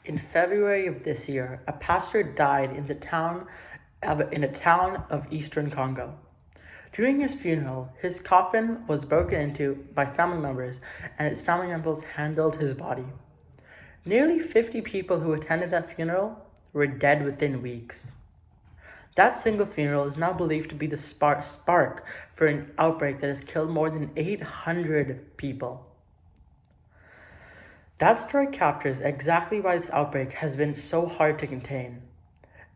In February of this year, a pastor died in a town of eastern Congo. During his funeral, his coffin was broken into by family members, and his family members handled his body. Nearly 50 people who attended that funeral were dead within weeks. That single funeral is now believed to be the spark for an outbreak that has killed more than 800 people. That story captures exactly why this outbreak has been so hard to contain.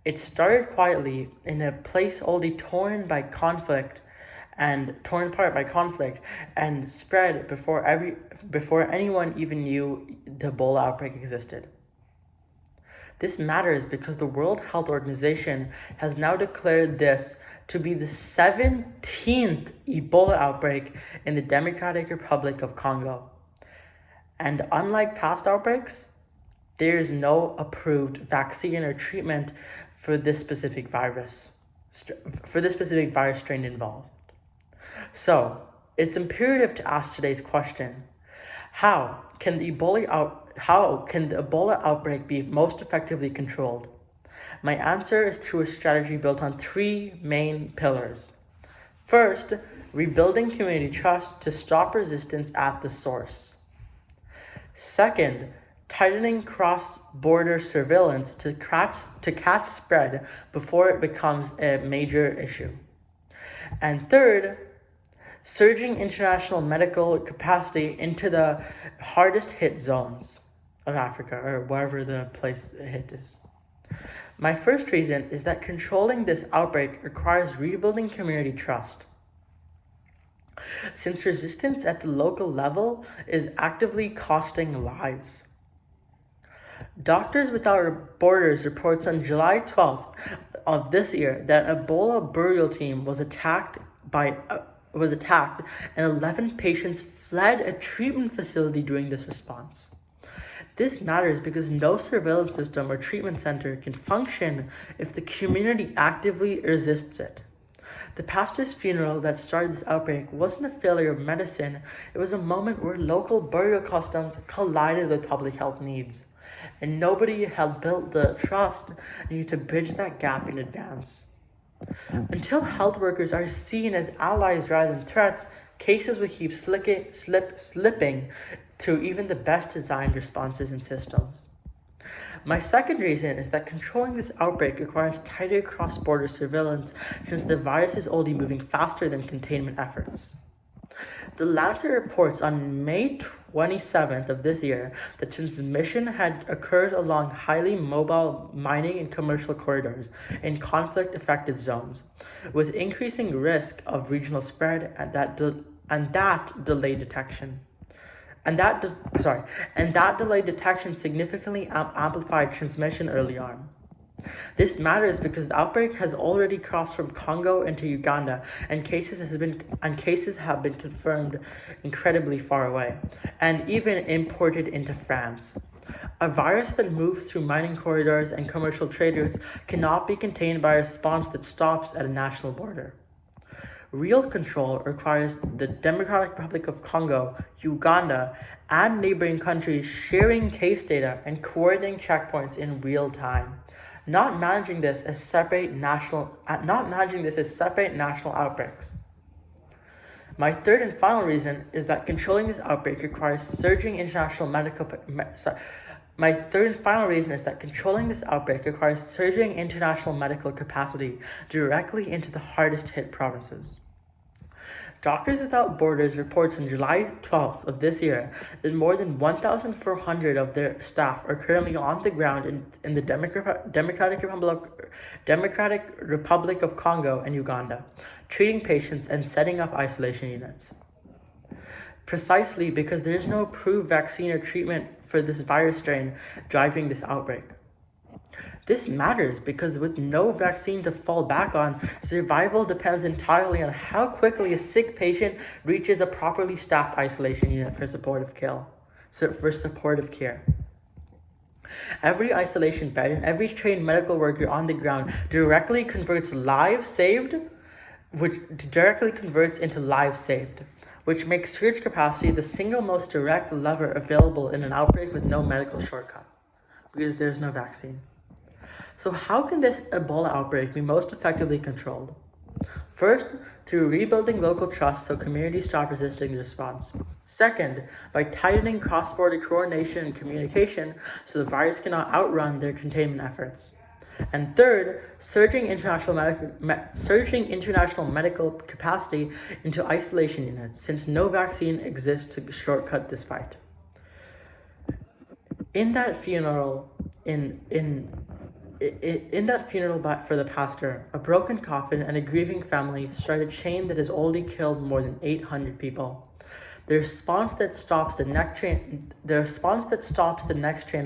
It started quietly in a place already torn apart by conflict and spread before anyone even knew the Ebola outbreak existed. This matters because the World Health Organization has now declared this to be the 17th Ebola outbreak in the Democratic Republic of Congo. And unlike past outbreaks, there is no approved vaccine or treatment for this specific virus strain involved. So, it's imperative to ask today's question: How can the Ebola outbreak be most effectively controlled? My answer is through a strategy built on three main pillars. First, rebuilding community trust to stop resistance at the source. Second, tightening cross-border surveillance to catch spread before it becomes a major issue. And third, surging international medical capacity into the hardest hit zones of Africa, or wherever the place hit is. My first reason is that controlling this outbreak requires rebuilding community trust. Since resistance at the local level is actively costing lives. Doctors Without Borders reports on July 12th of this year that an Ebola burial team was attacked and 11 patients fled a treatment facility during this response. This matters because no surveillance system or treatment center can function if the community actively resists it. The pastor's funeral that started this outbreak wasn't a failure of medicine, it was a moment where local burial customs collided with public health needs. And nobody had built the trust needed to bridge that gap in advance. Until health workers are seen as allies rather than threats, cases will keep slipping through even the best designed responses and systems. My second reason is that controlling this outbreak requires tighter cross-border surveillance since the virus is already moving faster than containment efforts. The Lancet reports on May 27th of this year that transmission had occurred along highly mobile mining and commercial corridors in conflict-affected zones, with increasing risk of regional spread and that delayed detection. And that delayed detection significantly amplified transmission early on. This matters because the outbreak has already crossed from Congo into Uganda, and cases have been confirmed incredibly far away, and even imported into France. A virus that moves through mining corridors and commercial trade routes cannot be contained by a response that stops at a national border. Real control requires the Democratic Republic of Congo, Uganda, and neighboring countries sharing case data and coordinating checkpoints in real time, not managing this as separate national outbreaks. My third and final reason is that controlling this outbreak requires surging international medical capacity directly into the hardest hit provinces. Doctors Without Borders reports on July 12th of this year that more than 1,400 of their staff are currently on the ground in the Democratic Republic of Congo and Uganda, treating patients and setting up isolation units. Precisely because there is no approved vaccine or treatment for this virus strain driving this outbreak. This matters because with no vaccine to fall back on, survival depends entirely on how quickly a sick patient reaches a properly staffed isolation unit for supportive care. Every isolation bed and every trained medical worker on the ground directly converts into lives saved, which makes surge capacity the single most direct lever available in an outbreak with no medical shortcut. because there's no vaccine. So how can this Ebola outbreak be most effectively controlled? First, through rebuilding local trust so communities stop resisting the response. Second, by tightening cross-border coordination and communication so the virus cannot outrun their containment efforts. And third, surging international medical capacity into isolation units, since no vaccine exists to shortcut this fight. In that funeral, in that funeral for the pastor, a broken coffin and a grieving family strike a chain that has already killed more than 800 people. The response that stops the next train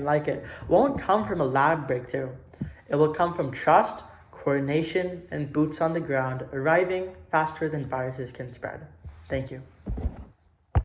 like it won't come from a lab breakthrough. It will come from trust, coordination, and boots on the ground arriving faster than viruses can spread. Thank you.